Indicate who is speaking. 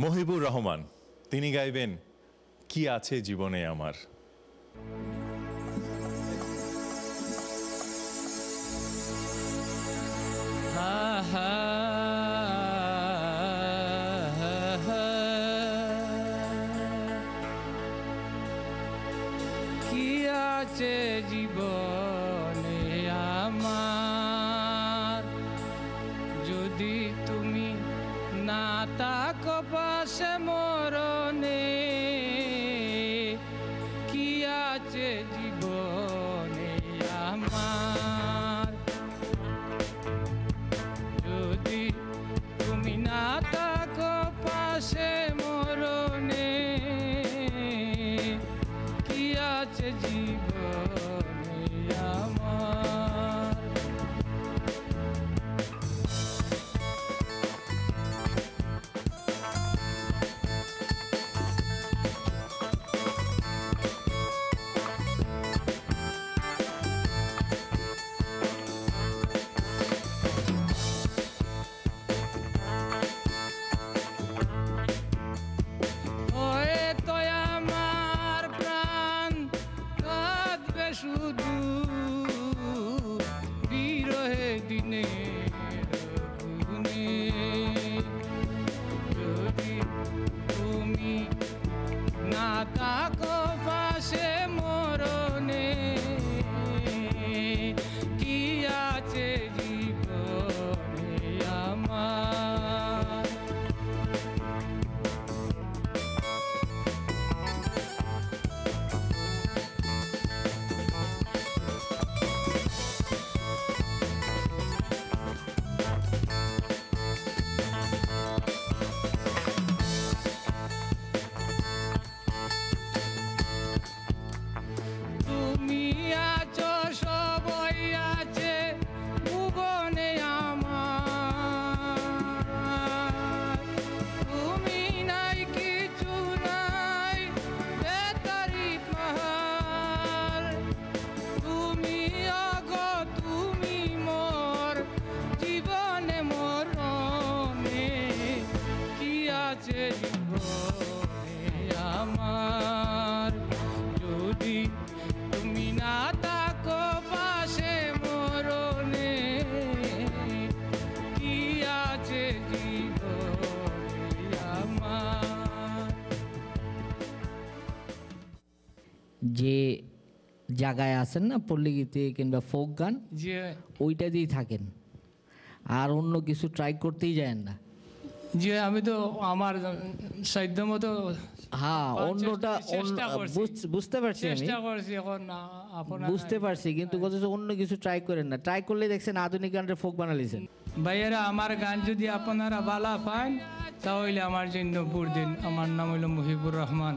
Speaker 1: মহিবুর রহমান তিনি গাইবেন কি আছে জীবনে আমার।
Speaker 2: কি আছে জীবনে আমার, যদি তুমি না থাকো পাশে মরণে। কি আছে জীবনে আমার, যদি তুমি না থাকো পাশে মরণে। কি আছে জীবনে আমার। শুধু বিরহে দিনে যদি তুমি না থাকো পাশে মরণে। কি আছে জীবনে আমার। আমার যদি তুমি না থাকো পাশে মরণে। কি আছে জীবনে আমার।
Speaker 3: যে জায়গায় আছেন না পল্লীগীতি কিংবা ফোক গান,
Speaker 2: যে
Speaker 3: ওইটা দিয়েই থাকেন, আর অন্য কিছু ট্রাই করতেই যায় না।
Speaker 2: যে আমি তো আমার সাধ্য মতো
Speaker 3: হ্যাঁ অন্যটা বুঝতে পারছি, আমি বুঝতে পারছি, কিন্তু অন্য কিছু ট্রাই করেন না। ট্রাই করলে দেখছেন আধুনিক গানের ফোক বানালিছেন।
Speaker 2: ভাইয়েরা আমার গান যদি আপনারা ভালো পান তাহলে আমার জন্য ভোট দিন। আমার নাম হইল মহিবুর রহমান।